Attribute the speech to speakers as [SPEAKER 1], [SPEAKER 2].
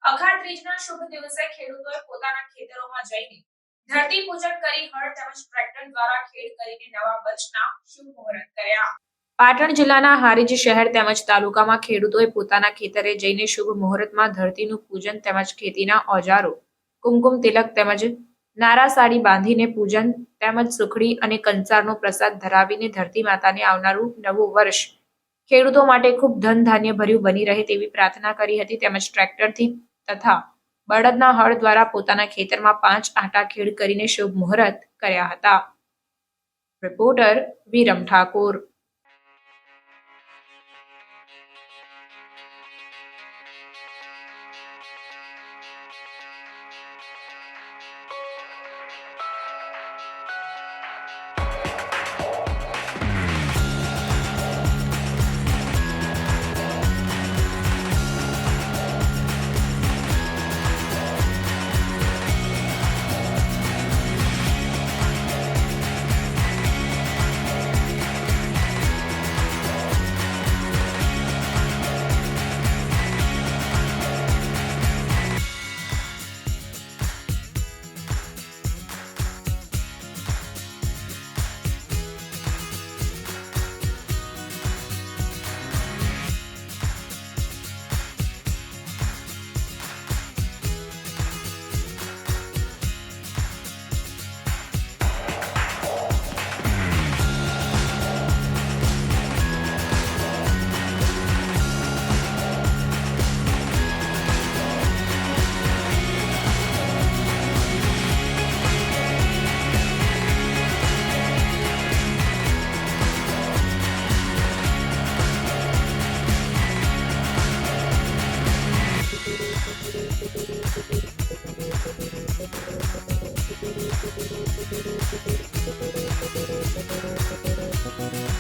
[SPEAKER 1] અખાત ત્રીજના શુભ દિવસે ખેડૂતોએ પોતાના ખેતરોમાં જઈને ધરતી પૂજન કરી હળ તેમજ ટ્રેક્ટર દ્વારા ખેડ કરીને નવા વર્ષના શુભ મુહૂર્ત કર્યા। પાટણ જિલ્લાના હારીજ શહેર તેમજ તાલુકામાં ખેડૂતોએ પોતાના ખેતરે જઈને શુભ મુહૂર્તમાં ધરતીનું પૂજન તેમજ ખેતીના ઓજારો, કુમકુમ તિલક તેમજ નારા સાડી બાંધીને પૂજન તેમજ સુખડી અને કંસારનો પ્રસાદ ધરાવીને ધરતી માતાને આવનારું નવું વર્ષ ખેડૂતો માટે ખૂબ ધન ધાન્ય ભર્યું બની રહે તેવી પ્રાર્થના કરી હતી। તેમજ ટ્રેક્ટરથી તથા બળદના હળ દ્વારા પોતાના ખેતરમાં 5 આંટા ખેડ કરીને શુભ મુહૂર્ત કર્યા હતા। રિપોર્ટર વિરમ ઠાકોર।